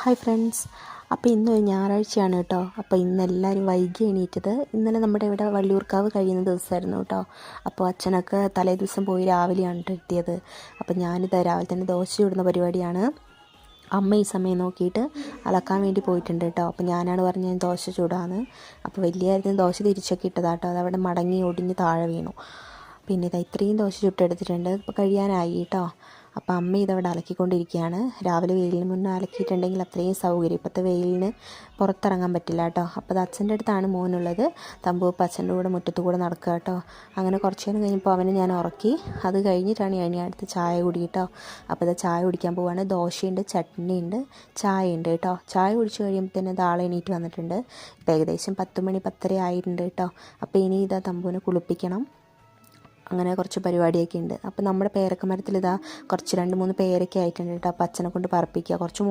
Hi friends. അപ്പോൾ ഇന്ന് ഒരു ഞായറാഴ്ചയാണ് കേട്ടോ. അപ്പോൾ ഇന്ന് എല്ലാവരും വൈകി എണീറ്റത്. ഇന്നലെ നമ്മുടെ ഇവിടെ വള്ളിയൂർക്കാവ് കഴിയുന്ന ദിവസമായിരുന്നു കേട്ടോ. അപ്പോൾ അച്ഛനൊക്കെ തലേ ദിവസം പോയി രാവിലെയാണ് എത്തിയത്. അപ്പോൾ ഞാനിത് രാവിലെ തന്നെ ദോശ ചുടുന്ന പരിപാടിയാണ്. അമ്മ ഈ സമയം നോക്കിയിട്ട് അലക്കാൻ വേണ്ടി പോയിട്ടുണ്ട് കേട്ടോ. അപ്പോൾ ഞാനാണ് പറഞ്ഞത് ഞാൻ ദോശ ചൂടാന്ന്. അപ്പോൾ വലിയ കാര്യത്തിന് ദോശ തിരിച്ചൊക്കെ ഇട്ടതാട്ടോ. അതവിടെ മടങ്ങി ഒടിഞ്ഞ് താഴെ വീണു. പിന്നെ ഇതാ ഇത്രയും ദോശ ചുട്ടെടുത്തിട്ടുണ്ട്. ഇപ്പോൾ കഴിയാനായി കേട്ടോ. അപ്പോൾ അമ്മ ഇതവിടെ അലക്കിക്കൊണ്ടിരിക്കുകയാണ്. രാവിലെ വെയിലിന് മുന്നേ അലക്കിയിട്ടുണ്ടെങ്കിൽ അത്രയും സൗകര്യം. ഇപ്പോഴത്തെ വെയിലിന് പുറത്തിറങ്ങാൻ പറ്റില്ല കേട്ടോ. അപ്പോൾ അത് അച്ഛൻ്റെ അടുത്താണ് മോനുള്ളത്. തമ്പൂപ്പ് അച്ഛൻ്റെ കൂടെ മുറ്റത്ത് കൂടെ നടക്കുക കേട്ടോ. അങ്ങനെ കുറച്ച് നേരം കഴിഞ്ഞപ്പോൾ അവനെ ഞാൻ ഉറക്കി. അത് കഴിഞ്ഞിട്ടാണ് ഞാൻ അടുത്ത് ചായ കുടി കേട്ടോ. അപ്പോൾ ഇത് ചായ കുടിക്കാൻ പോവുകയാണ്. ദോശയുണ്ട്, ചട്നിയുണ്ട്, ചായയുണ്ട് കേട്ടോ. ചായ കുടിച്ച് കഴിയുമ്പോൾ തന്നെ ആളെ എണീറ്റ് വന്നിട്ടുണ്ട്. ഇപ്പോൾ ഏകദേശം 10 മണി 10:30 ആയിട്ടുണ്ട് കേട്ടോ. അപ്പോൾ ഇനി ഇതാ തമ്പുവിനെ കുളിപ്പിക്കണം. അങ്ങനെ കുറച്ച് പരിപാടിയൊക്കെ ഉണ്ട്. അപ്പോൾ നമ്മുടെ പേരക്ക മരത്തിൽ ഇതാ കുറച്ച് 2-3 പേരൊക്കെ ആയിട്ടുണ്ട് കേട്ടോ. അപ്പോൾ അച്ഛനെ കൊണ്ട് പറപ്പിക്കുക. കുറച്ച്